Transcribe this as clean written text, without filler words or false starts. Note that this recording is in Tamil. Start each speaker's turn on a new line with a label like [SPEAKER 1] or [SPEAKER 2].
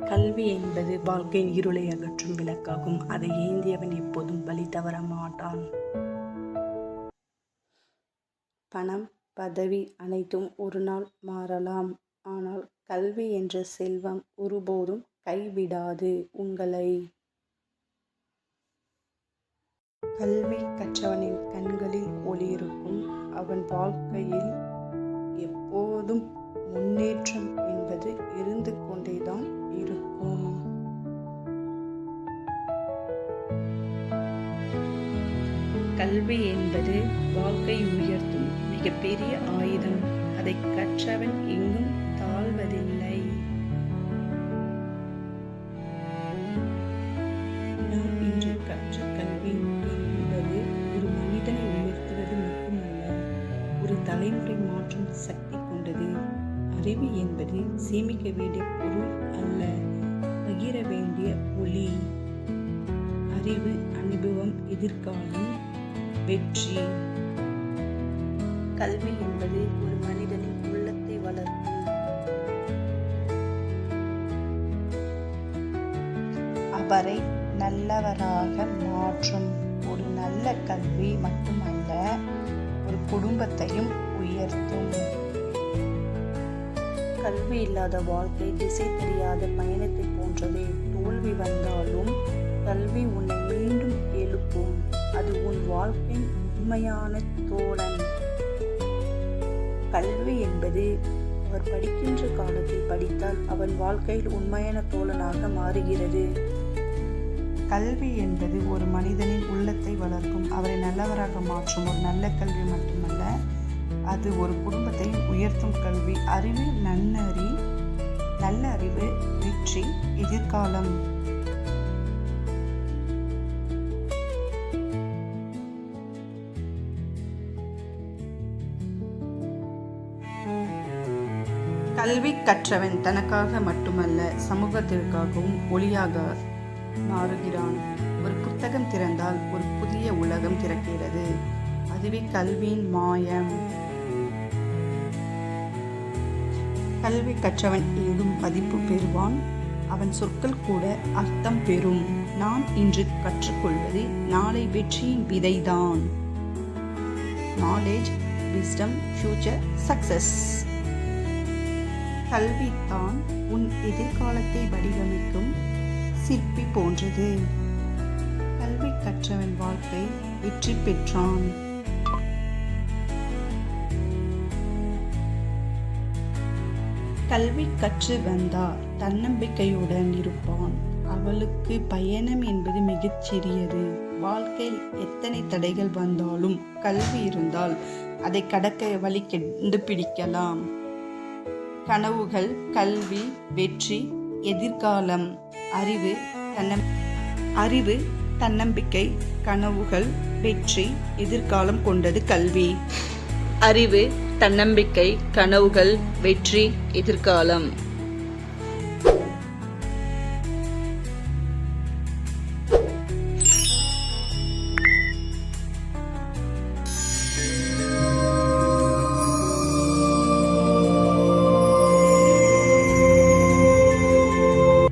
[SPEAKER 1] கல்வி என்பது வாழ்க்கையின் இருளை அகற்றும் விளக்காகும். அதை ஏந்தியவன் எப்போதும் வழி தவற மாட்டான். பணம், பதவி அனைத்தும் ஒரு நாள் மாறலாம். ஆனால் கல்வி என்ற செல்வம் ஒருபோதும் கைவிடாது உங்களை. கல்வி கற்றவனின் கண்களில் ஒளி இருக்கும். அவன் வாழ்க்கையில் எப்போதும் முன்னேற்றம் என்பது இருந்து கொண்டேதான் இருக்கும். கல்வி என்பது வாழ்க்கை உயர்த்தும் மிகப்பெரிய ஆயுதம். அதை கற்றவன் எங்கும் தாழ்வதில்லை. நாம் இன்று கற்ற கல்வி என்பது ஒரு மனிதனை உயர்த்துவது மட்டுமல்ல, ஒரு தலைமுறை மாற்றும் சக்தி கொண்டது. அறிவு என்பது சேமிக்க வேண்டிய பொருள் அல்ல, பகிர வேண்டிய ஒளி. அறிவு, அனுபவம், எதிர்காலம், வெற்றி. கல்வி என்பது ஒரு மனிதனின் உள்ளத்தை வளர்க்கும். அவரை நல்லவராக மாற்றும். ஒரு நல்ல கல்வி மட்டுமல்ல, ஒரு குடும்பத்தையும் உயர்த்தும். கல்வி இல்லாத வாழ்க்கை திசை தெரியாத பயணத்தை போன்றது. தோல்வி வந்தாலும் கல்வி உன்னை மீண்டும் எழுப்பும். அது உன் வாழ்க்கையின் உண்மையான தோழன். கல்வி என்பது அவர் படிக்கின்ற காலத்தில் படித்தால் அவன் வாழ்க்கையில் உண்மையான தோழனாக மாறுகிறது. கல்வி என்பது ஒரு மனிதனின் உள்ளத்தை வளர்க்கும், அவரை நல்லவராக மாற்றும். ஒரு நல்ல கல்வி மட்டுமல்ல, அது ஒரு குடும்பத்தை உயர்த்தும் கல்வி. அறிவு, நல்ல அறிவு, வெற்றி, எதிர்காலம். கல்வி கற்றவன் தனக்காக மட்டுமல்ல, சமூகத்திற்காகவும் ஒளியாக மாறுகிறான். ஒரு புத்தகம் திறந்தால் ஒரு புதிய உலகம் திறக்கிறது. அதுவே கல்வியின் மாயம். கல்வி கற்றவன் எங்கும் மதிப்பு பெறுவான். அவன் சொற்கள் கூட அர்த்தம் பெறும். நாம் இன்று கற்றுக்கொள்வது நாளை வெற்றியின் விதைதான். Knowledge, wisdom, future, success. கல்விதான் உன் எதிர்காலத்தை வடிவமைக்கும் சிற்பி போன்றது. கல்வி கற்றவன் வாழ்க்கை வெற்றி பெற்றான். கல்வி கற்று வந்தார் தன்னம்பிக்கையுடன் இருப்பான். அவளுக்கு பயணம் என்பது மிகச் சிறியது. வாழ்க்கையில் எத்தனை தடைகள் வந்தாலும் கல்வி இருந்தால் அதை கடக்க வழி கண்டுபிடிக்கலாம். கனவுகள், கல்வி, வெற்றி, எதிர்காலம். அறிவு, தன்னம்பிக்கை, கனவுகள், வெற்றி, எதிர்காலம் கொண்டது கல்வி. அறிவு, தன்னம்பிக்கை, கனவுகள், வெற்றி, எதிர்காலம்.